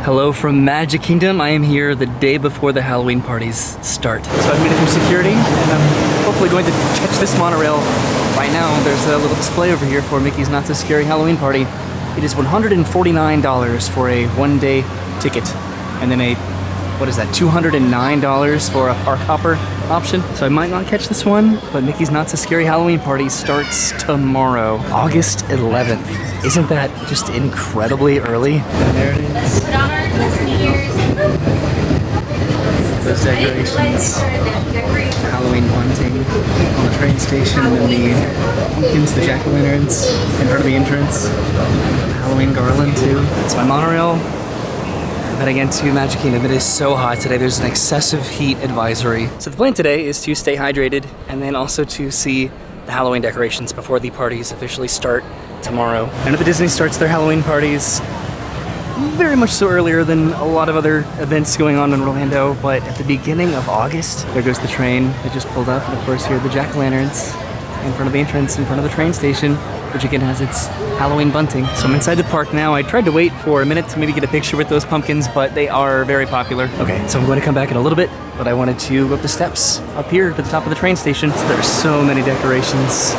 Hello from Magic Kingdom. I am here the day before the Halloween parties start. So I've made it through security, and I'm hopefully going to catch this monorail. Right now, there's a little display over here for Mickey's Not So Scary Halloween Party. It is $149 for a one-day ticket, and then $209 for a park hopper option. So I might not catch this one, but Mickey's Not So Scary Halloween Party starts tomorrow, August 11th. Isn't that just incredibly early? And there it is. Those decorations, Halloween bunting on the train station, and then the pumpkins, the jack-o'-lanterns in front of the entrance. Halloween garland too. It's my monorail. Heading into Magic Kingdom. It is so hot today. There's an excessive heat advisory. So the plan today is to stay hydrated and then also to see the Halloween decorations before the parties officially start tomorrow. I know the Disney starts their Halloween parties very much so earlier than a lot of other events going on in Orlando, but at the beginning of August, there goes the train that just pulled up, and of course here are the jack-o'-lanterns in front of the entrance, in front of the train station, which again has its Halloween bunting. So I'm inside the park now. I tried to wait for a minute to maybe get a picture with those pumpkins, but they are very popular. Okay, so I'm going to come back in a little bit, but I wanted to go up the steps up here to the top of the train station. So there are so many decorations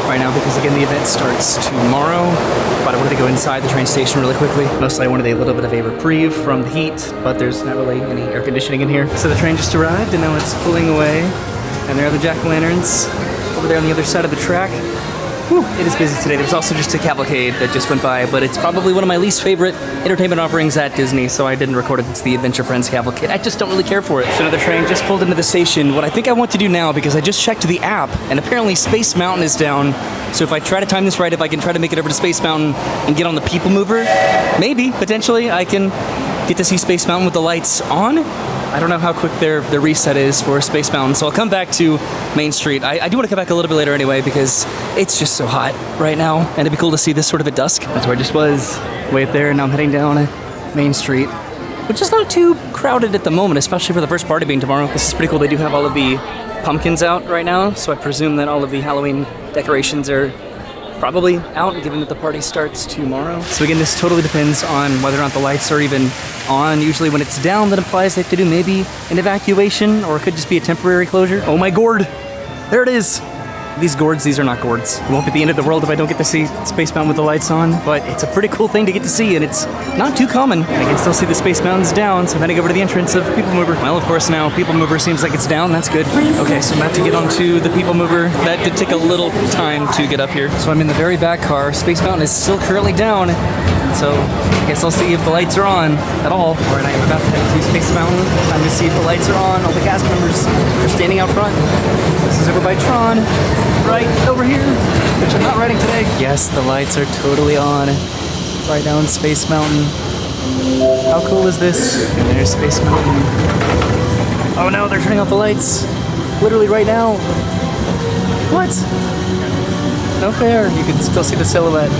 right now because again, the event starts tomorrow, but I wanted to go inside the train station really quickly. Mostly I wanted a little bit of a reprieve from the heat, but there's not really any air conditioning in here. So the train just arrived and now it's pulling away, and there are the jack-o'-lanterns over there on the other side of the track. Whew, it is busy today. There's also just a cavalcade that just went by, but it's probably one of my least favorite entertainment offerings at Disney, so I didn't record it. It's the Adventure Friends cavalcade. I just don't really care for it. So another train just pulled into the station. What I think I want to do now, because I just checked the app, and apparently Space Mountain is down, so if I try to time this right, if I can try to make it over to Space Mountain and get on the People Mover, maybe, potentially, I can get to see Space Mountain with the lights on. I don't know how quick their reset is for Space Mountain, so I'll come back to Main Street. I do want to come back a little bit later anyway because it's just so hot right now, and it'd be cool to see this sort of at dusk. That's where I just was, way up there, and now I'm heading down Main Street, which is not too crowded at the moment, especially for the first party being tomorrow. This is pretty cool. They do have all of the pumpkins out right now, so I presume that all of the Halloween decorations are probably out, given that the party starts tomorrow. So again, this totally depends on whether or not the lights are even on. Usually when it's down, that implies they have to do maybe an evacuation, or it could just be a temporary closure. Oh my gourd! There it is! These gourds, these are not gourds. It won't be the end of the world if I don't get to see Space Mountain with the lights on, but it's a pretty cool thing to get to see, and it's not too common. And I can still see the Space Mountains down, so I'm heading over to the entrance of People Mover. Well, of course now People Mover seems like it's down, that's good. Okay, so I'm about to get onto the People Mover. That did take a little time to get up here. So I'm in the very back car. Space Mountain is still currently down, so I guess I'll see if the lights are on at all. All right, I am about to head to Space Mountain. Time to see if the lights are on. All the cast members are standing out front. This is over by Tron, right over here, which I'm not riding today. Yes, the lights are totally on right now in Space Mountain. How cool is this? And there's Space Mountain. Oh no, they're turning off the lights. Literally right now. What? No fair. You can still see the silhouette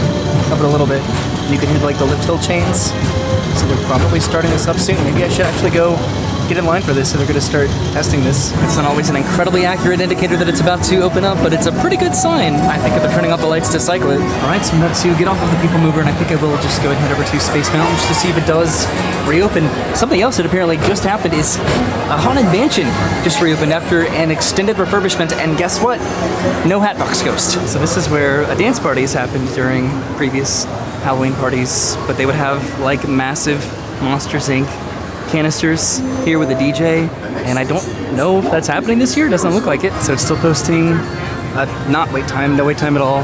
of it a little bit. You can hear like the lift hill chains. So they're probably starting this up soon. Maybe I should actually go get in line for this, so they're going to start testing this. It's not always an incredibly accurate indicator that it's about to open up, but it's a pretty good sign, I think, if they're turning off the lights to cycle it. All right, so I'm about to get off of the People Mover, and I think I will just go ahead and head over to Space Mountain just to see if it does reopen. Something else that apparently just happened is a Haunted Mansion just reopened after an extended refurbishment, and guess what? No Hatbox Ghost. So this is where dance parties happened during previous Halloween parties, but they would have like massive Monsters Inc. canisters here with a DJ, and I don't know if that's happening this year. It doesn't look like it. So it's still posting not wait time, no wait time at all.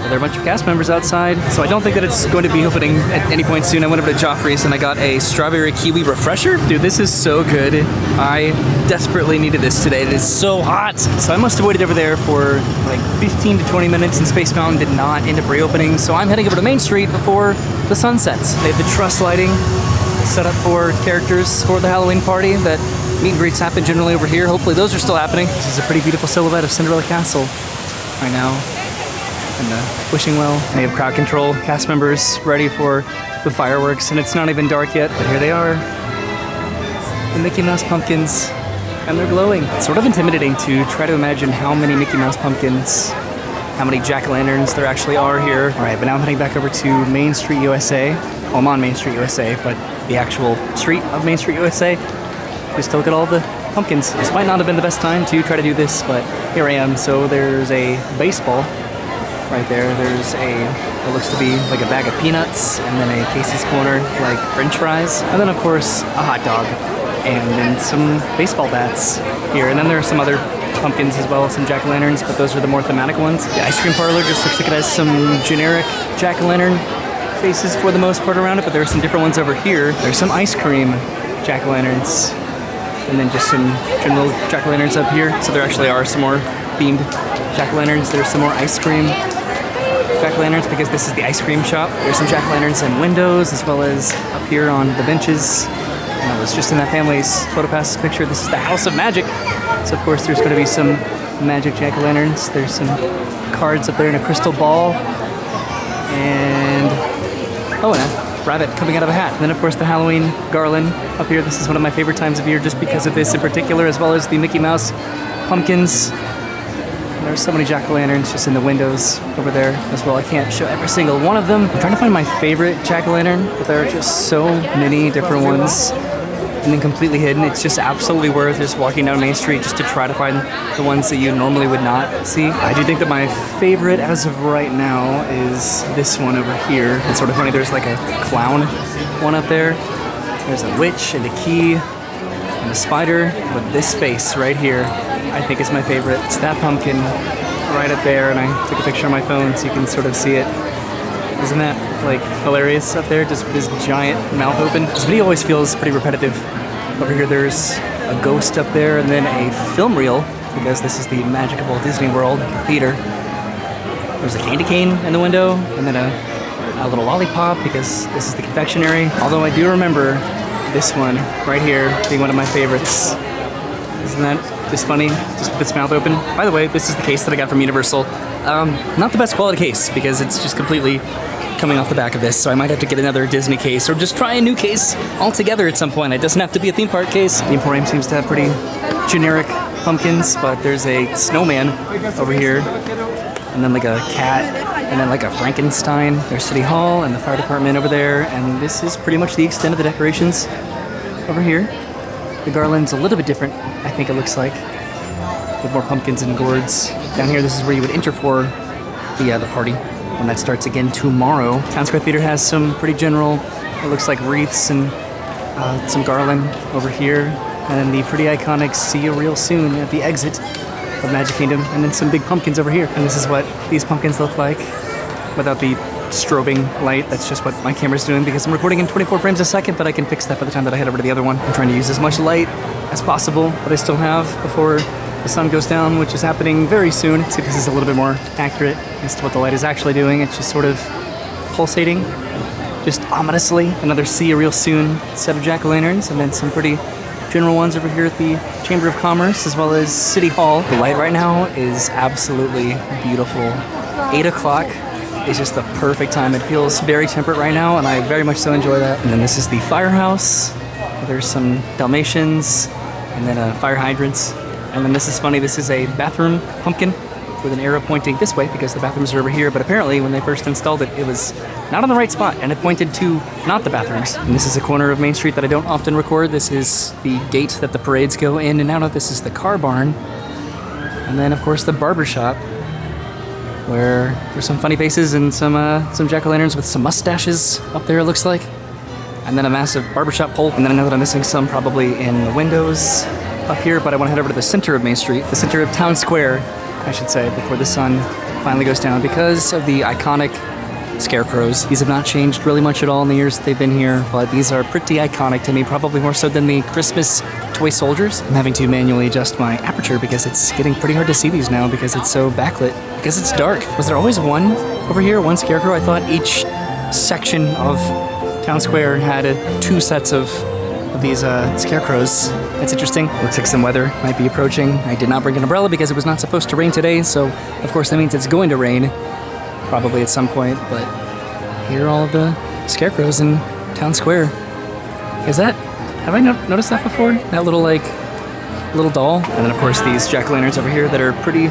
There are a bunch of cast members outside, so I don't think that it's going to be opening at any point soon. I went over to Joffrey's and I got a strawberry kiwi refresher. Dude, this is so good. I desperately needed this today. It is so hot. So I must have waited over there for like 15 to 20 minutes, and Space Mountain did not end up reopening. So I'm heading over to Main Street before the sun sets. They have the truss lighting set up for characters for the Halloween party. That meet and greets happen generally over here. Hopefully those are still happening. This is a pretty beautiful silhouette of Cinderella Castle right now. And Wishing Well. They have crowd control, cast members ready for the fireworks, and it's not even dark yet, but here they are. The Mickey Mouse pumpkins, and they're glowing. It's sort of intimidating to try to imagine how many Mickey Mouse pumpkins, how many jack-o'-lanterns there actually are here. All right, but now I'm heading back over to Main Street USA. Well, I'm on Main Street USA, but the actual street of Main Street, USA, just to look at all the pumpkins. This might not have been the best time to try to do this, but here I am. So there's a baseball right there. There's what looks to be like a bag of peanuts, and then a Casey's Corner, like French fries, and then of course a hot dog, and then some baseball bats here. And then there are some other pumpkins as well, some jack-o'-lanterns, but those are the more thematic ones. The ice cream parlor just looks like it has some generic jack-o'-lantern faces for the most part around it, but there are some different ones over here. There's some ice cream jack-o'-lanterns, and then just some general jack-o'-lanterns up here. So there actually are some more themed jack-o'-lanterns. There's some more ice cream jack-o'-lanterns because this is the ice cream shop. There's some jack-o'-lanterns in windows as well as up here on the benches. And I was just in that family's PhotoPass picture. This is the House of Magic. So of course there's going to be some magic jack-o'-lanterns. There's some cards up there in a crystal ball. And a rabbit coming out of a hat. And then of course the Halloween garland up here. This is one of my favorite times of year just because of this in particular, as well as the Mickey Mouse pumpkins. And there's so many jack-o'-lanterns just in the windows over there as well. I can't show every single one of them. I'm trying to find my favorite jack-o'-lantern, but there are just so many different ones. And then completely hidden. It's just absolutely worth just walking down Main Street just to try to find the ones that you normally would not see. I do think that my favorite as of right now is this one over here. It's sort of funny, there's like a clown one up there. There's a witch and a key and a spider, but this face right here I think is my favorite. It's that pumpkin right up there, and I took a picture on my phone so you can sort of see it. Isn't that like hilarious up there? Just this giant mouth open. This video always feels pretty repetitive. Over here there's a ghost up there, and then a film reel because this is the Magic of Walt Disney World Theater. There's a candy cane in the window, and then a little lollipop because this is the confectionery. Although I do remember this one right here being one of my favorites. Isn't that just funny? Just with its mouth open. By the way, this is the case that I got from Universal. Not the best quality case because it's just completely coming off the back of this, so I might have to get another Disney case or just try a new case altogether at some point. It doesn't have to be a theme park case. The Emporium seems to have pretty generic pumpkins, but there's a snowman over here, and then like a cat, and then like a Frankenstein. There's City Hall and the fire department over there, and this is pretty much the extent of the decorations over here. The garland's a little bit different, I think it looks like, with more pumpkins and gourds. Down here, this is where you would enter for the party when that starts again tomorrow. Town Square Theater has some pretty general, it looks like wreaths and some garland over here, and then the pretty iconic "See You Real Soon" at the exit of Magic Kingdom, and then some big pumpkins over here. And this is what these pumpkins look like without the strobing light. That's just what my camera's doing because I'm recording in 24 frames a second, but I can fix that by the time that I head over to the other one. I'm trying to use as much light as possible that I still have before the sun goes down, which is happening very soon. See if this is a little bit more accurate as to what the light is actually doing. It's just sort of pulsating, just ominously. Another "See You Real Soon" set of jack-o'-lanterns, and then some pretty general ones over here at the Chamber of Commerce, as well as City Hall. The light right now is absolutely beautiful. 8 o'clock is just the perfect time. It feels very temperate right now, and I very much so enjoy that. And then this is the firehouse. There's some Dalmatians, and then fire hydrants. And then this is funny, this is a bathroom pumpkin with an arrow pointing this way because the bathrooms are over here, but apparently when they first installed it, it was not on the right spot and it pointed to not the bathrooms. And this is a corner of Main Street that I don't often record. This is the gate that the parades go in and out of. This is the car barn. And then of course the barber shop, where there's some funny faces and some jack-o'-lanterns with some mustaches up there, it looks like. And then a massive barbershop pole. And then I know that I'm missing some probably in the windows up here, but I want to head over to the center of Main Street, the center of Town Square, I should say, before the sun finally goes down, because of the iconic scarecrows. These have not changed really much at all in the years that they've been here, but these are pretty iconic to me, probably more so than the Christmas toy soldiers. I'm having to manually adjust my aperture because it's getting pretty hard to see these now because it's so backlit, because it's dark. Was there always one over here, one scarecrow? I thought each section of Town Square had 2 sets of these scarecrows. That's interesting. Looks like some weather might be approaching. I did not bring an umbrella because it was not supposed to rain today, so of course that means it's going to rain probably at some point, but here are all of the scarecrows in Town Square. Have I noticed that before? That little doll? And then of course these jack-o'-lanterns over here that are pretty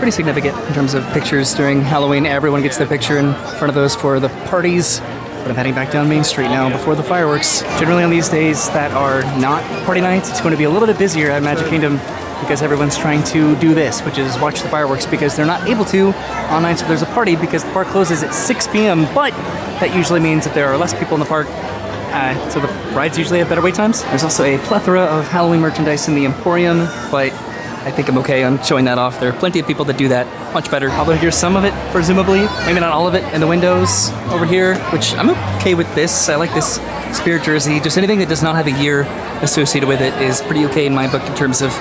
significant in terms of pictures during Halloween. Everyone gets their picture in front of those for the parties but I'm heading back down Main Street now before the fireworks. Generally on these days that are not party nights, it's going to be a little bit busier at Magic Kingdom because everyone's trying to do this, which is watch the fireworks, because they're not able to on nights where there's a party because the park closes at 6 p.m., but that usually means that there are less people in the park, so the rides usually have better wait times. There's also a plethora of Halloween merchandise in the Emporium, but I think I'm okay on showing that off. There are plenty of people that do that much better. Although here's some of it, presumably, maybe not all of it, in the windows over here, which I'm okay with this. I like this Spirit jersey. Just anything that does not have a year associated with it is pretty okay in my book in terms of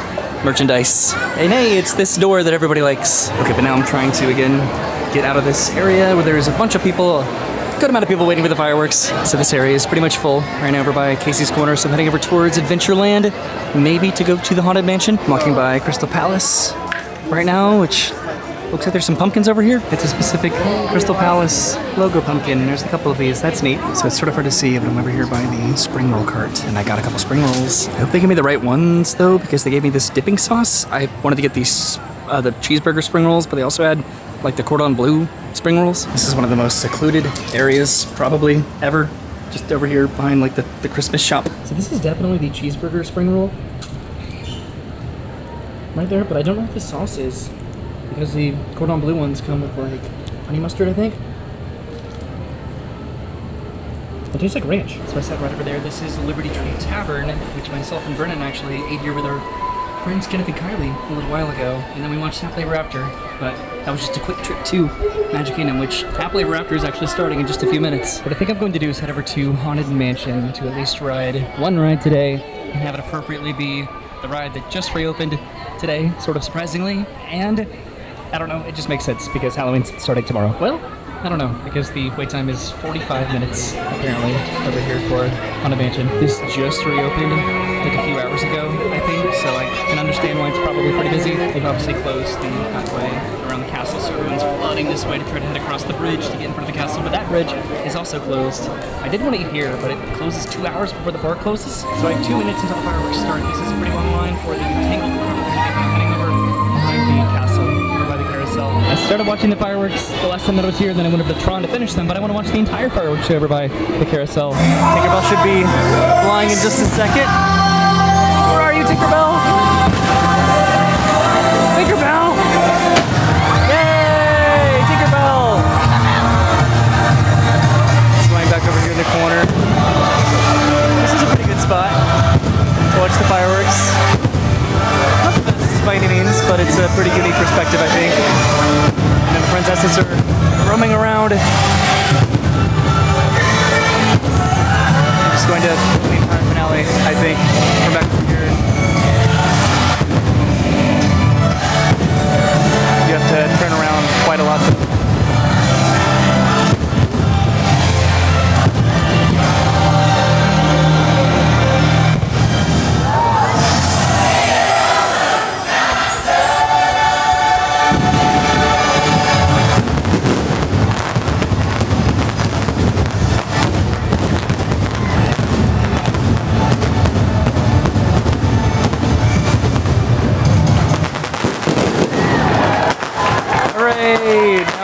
merchandise. And hey, it's this door that everybody likes. Okay, but now I'm trying to, again, get out of this area where there's a bunch of people, a good amount of people waiting for the fireworks. So this area is pretty much full right now over by Casey's Corner. So I'm heading over towards Adventureland, maybe to go to the Haunted Mansion. I'm walking by Crystal Palace right now, which looks like there's some pumpkins over here. It's a specific Crystal Palace logo pumpkin. There's a couple of these. That's neat. So it's sort of hard to see, but I'm over here by the spring roll cart, and I got a couple spring rolls. I hope they give me the right ones, though, because they gave me this dipping sauce. I wanted to get these, the cheeseburger spring rolls, but they also had, like, the cordon bleu spring rolls. This is one of the most secluded areas, probably, ever. Just over here behind, like, the Christmas shop. So this is definitely the cheeseburger spring roll. Right there, but I don't know what the sauce is, because the cordon bleu ones come with, like, honey mustard, I think. It tastes like ranch. So I sat right over there. This is the Liberty Tree Tavern, which myself and Brennan actually ate here with our friends Kenneth and Kylie a little while ago, and then we watched Happily Ever After. But that was just a quick trip to Magic Kingdom, which Happily Ever After is actually starting in just a few minutes. What I think I'm going to do is head over to Haunted Mansion to at least ride one ride today, and have it appropriately be the ride that just reopened today, sort of surprisingly, and I don't know, it just makes sense because Halloween's starting tomorrow. Well, I don't know, because the wait time is 45 minutes, apparently, over here for Haunted Mansion. This just reopened like a few hours ago, I think, so I can understand why it's probably pretty busy. They've obviously closed the pathway around the castle, so everyone's flooding this way to try to head across the bridge to get in front of the castle, but that bridge is also closed. I did want to eat here, but it closes 2 hours before the park closes, so I have 2 minutes until the fireworks start. This is a pretty long line for the Tangled Run. Heading over behind the castle, over by the carousel. I started watching the fireworks the last time that I was here, and then I went over to Tron to finish them, but I want to watch the entire fireworks show over by the carousel. Tinkerbell should be flying in just a second. Where are you, Tinkerbell? Tinkerbell! Yay! Tinkerbell! Flying back over here in the corner. This is a pretty good spot to watch the fireworks. Not the best by any means, but it's a pretty unique perspective, I think. And the princesses are roaming around. I'm just going to the entire finale, I think. We're back over here. You have to turn around quite a lot.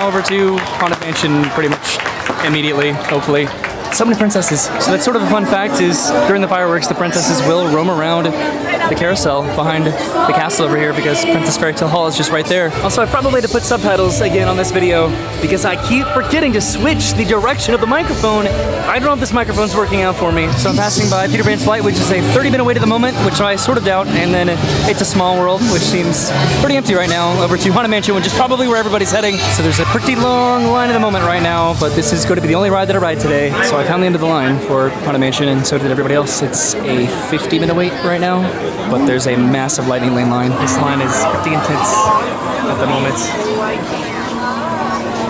Now over to Haunted Mansion pretty much immediately, hopefully. So many princesses. So that's sort of a fun fact is during the fireworks, the princesses will roam around the carousel behind the castle over here because Princess Fairy Tale Hall is just right there. Also, I probably had to put subtitles again on this video because I keep forgetting to switch the direction of the microphone. I don't know if this microphone's working out for me. So I'm passing by Peter Pan's Flight, which is a 30-minute wait at the moment, which I sort of doubt, and then It's a Small World, which seems pretty empty right now, over to Haunted Mansion, which is probably where everybody's heading. So there's a pretty long line at the moment right now, but this is going to be the only ride that I ride today. So I found the end of the line for Haunted Mansion, and so did everybody else. It's a 50-minute wait right now, but there's a massive lightning lane line. This line is pretty intense at the moment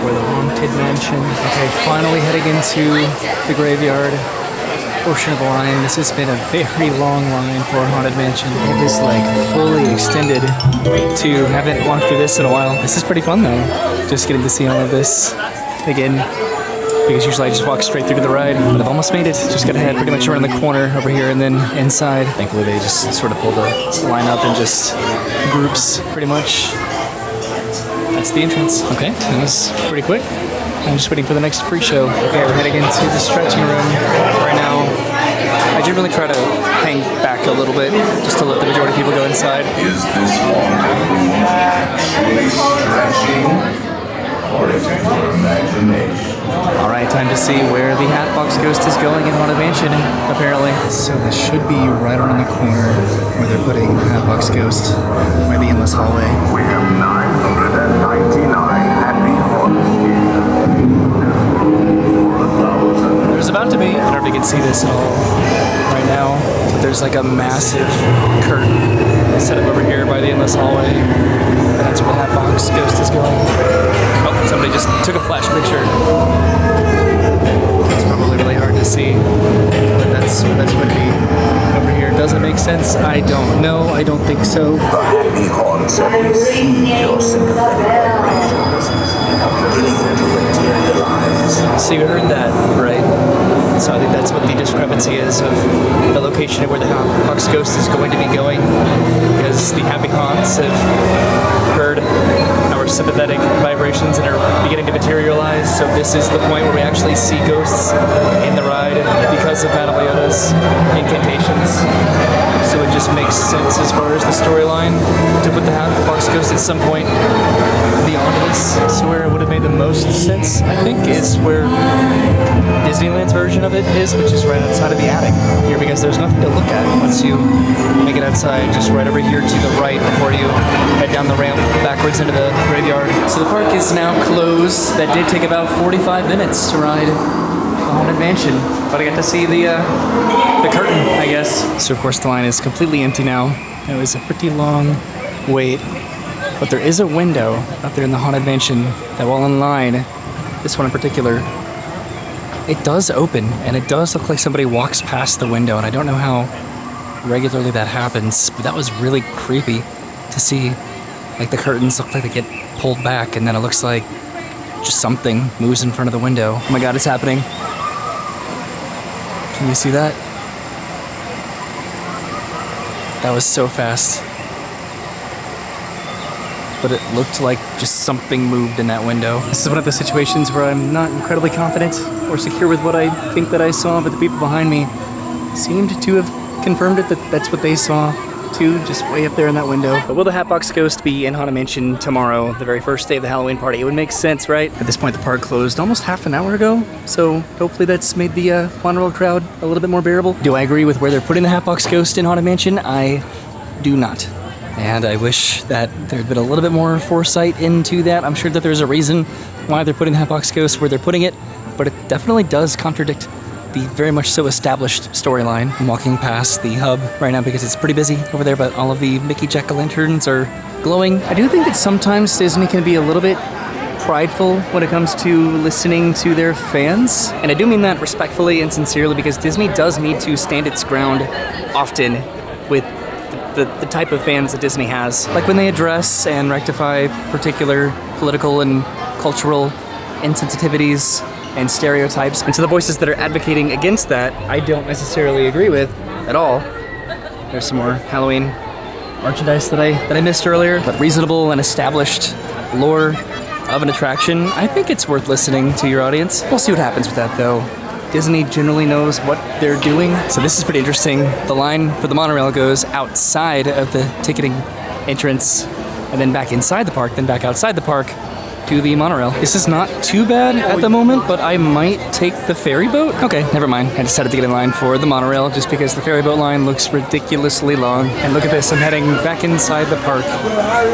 for the Haunted Mansion. Okay, finally heading into the graveyard portion of the line. This has been a very long line for Haunted Mansion. It is like fully extended to haven't walked through this in a while. This is pretty fun though, just getting to see all of this again. Because usually I just walk straight through to the ride, but I've almost made it. Just gotta head pretty much around the corner over here and then inside. Thankfully they just sort of pull the line up in just groups, pretty much. That's the entrance. Okay, that was pretty quick. I'm just waiting for the next pre-show. Okay, we're heading into the stretching room right now. I generally try to hang back a little bit just to let the majority of people go inside. Is this or is it your imagination? Alright, time to see where the Hatbox Ghost is going in Haunted Mansion, apparently. So this should be right around the corner where they're putting the Hatbox Ghost by the endless hallway. We have 999 happy haunts here. There's about to be, I don't know if you can see this at all right now, but there's like a massive curtain set up over here by the endless hallway. And that's where the Hatbox Ghost is going. Oh, somebody just took a flash picture. It's probably really hard to see, but that's going to be over here. Does it make sense? I don't know. I don't think so. The happy haunts have received your sympathetic vibrations, beginning to materialize. So you heard that, right? So I think that's what the discrepancy is of the location of where the Hatbox Ghost is going to be going, because the happy haunts have heard our sympathetic vibrations and are beginning to materialize. So this is the point where we actually see ghosts in the ride because of Madame Leota's incantations. So it just makes sense as far as the storyline to put the Hatbox Ghost at some point beyond this. So where it would have made the most sense, I think, is where Disneyland's version of it is, which is right outside of the attic here, because there's nothing to look at once you make it outside, just right over here to the right before you head down the ramp backwards into the graveyard. So the park is now closed. That did take about 45 minutes to ride the Haunted Mansion, but I got to see the curtain, I guess. So of course the line is completely empty now. It was a pretty long wait, but there is a window up there in the Haunted Mansion that, while in line, this one in particular, it does open, and it does look like somebody walks past the window, and I don't know how regularly that happens, but that was really creepy to see. Like, the curtains look like they get pulled back, and then it looks like just something moves in front of the window. Oh my god, it's happening. Can you see that? That was so fast. But it looked like just something moved in that window. This is one of the situations where I'm not incredibly confident or secure with what I think that I saw, but the people behind me seemed to have confirmed it, that that's what they saw too, just way up there in that window. But will the Hatbox Ghost be in Haunted Mansion tomorrow, the very first day of the Halloween party? It would make sense, right? At this point, the park closed almost half an hour ago, so hopefully that's made the monorail crowd a little bit more bearable. Do I agree with where they're putting the Hatbox Ghost in Haunted Mansion? I do not. And I wish that there'd been a little bit more foresight into that. I'm sure that there's a reason why they're putting the Hatbox Ghost where they're putting it, but it definitely does contradict the very much so established storyline. I'm walking past the hub right now because it's pretty busy over there, but all of the Mickey jack-o'-lanterns are glowing. I do think that sometimes Disney can be a little bit prideful when it comes to listening to their fans. And I do mean that respectfully and sincerely, because Disney does need to stand its ground often with the type of fans that Disney has. Like when they address and rectify particular political and cultural insensitivities and stereotypes. And to the voices that are advocating against that, I don't necessarily agree with at all. There's some more Halloween merchandise that I missed earlier, but reasonable and established lore of an attraction, I think it's worth listening to your audience. We'll see what happens with that though. Disney generally knows what they're doing. So this is pretty interesting. The line for the monorail goes outside of the ticketing entrance and then back inside the park, then back outside the park to the monorail. This is not too bad at the moment, but I might take the ferry boat. Okay, never mind. I decided to get in line for the monorail just because the ferry boat line looks ridiculously long. And look at this, I'm heading back inside the park,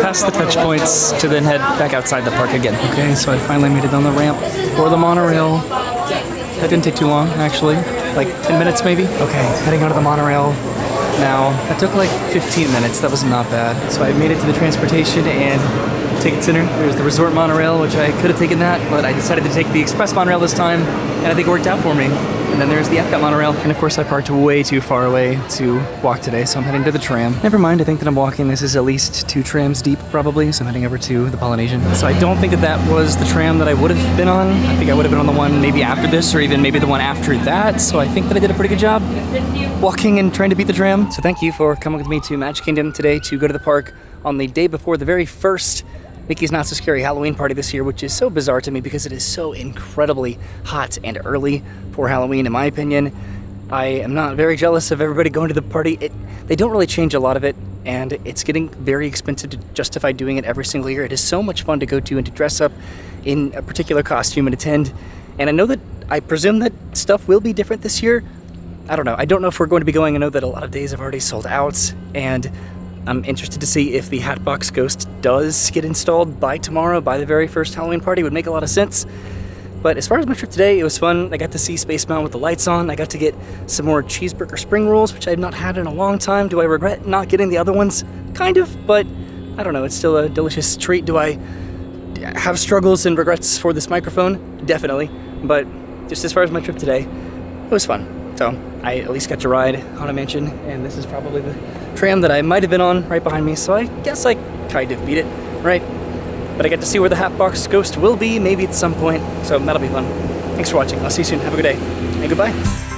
past the touch points, to then head back outside the park again. Okay, so I finally made it on the ramp for the monorail. That didn't take too long, actually. Like 10 minutes, maybe? Okay, heading onto the monorail now. That took like 15 minutes. That was not bad. So I made it to the transportation and ticket center. There's the resort monorail, which I could have taken that, but I decided to take the express monorail this time, and I think it worked out for me. And then there's the Epcot monorail. And of course, I parked way too far away to walk today, so I'm heading to the tram. Never mind, I think that I'm walking. This is at least 2 trams deep, probably, so I'm heading over to the Polynesian. So I don't think that that was the tram that I would have been on. I think I would have been on the one maybe after this, or even maybe the one after that. So I think that I did a pretty good job walking and trying to beat the tram. So thank you for coming with me to Magic Kingdom today to go to the park on the day before the very first Mickey's Not So Scary Halloween Party this year, which is so bizarre to me because it is so incredibly hot and early for Halloween, in my opinion. I am not very jealous of everybody going to the party. They don't really change a lot of it, and it's getting very expensive to justify doing it every single year. It is so much fun to go to and to dress up in a particular costume and attend. And I presume that stuff will be different this year. I don't know. I don't know if we're going to be going. I know that a lot of days have already sold out, and I'm interested to see if the Hatbox Ghost does get installed by tomorrow, by the very first Halloween party. It would make a lot of sense. But as far as my trip today, it was fun. I got to see Space Mountain with the lights on. I got to get some more cheeseburger spring rolls, which I have not had in a long time. Do I regret not getting the other ones? Kind of, but I don't know. It's still a delicious treat. Do I have struggles and regrets for this microphone? Definitely. But just as far as my trip today, it was fun. So I at least got to ride Haunted Mansion, and this is probably the tram that I might have been on right behind me, so I guess I kind of beat it, right? But I get to see where the Hatbox Ghost will be, maybe at some point, so that'll be fun. Thanks for watching. I'll see you soon. Have a good day, and goodbye.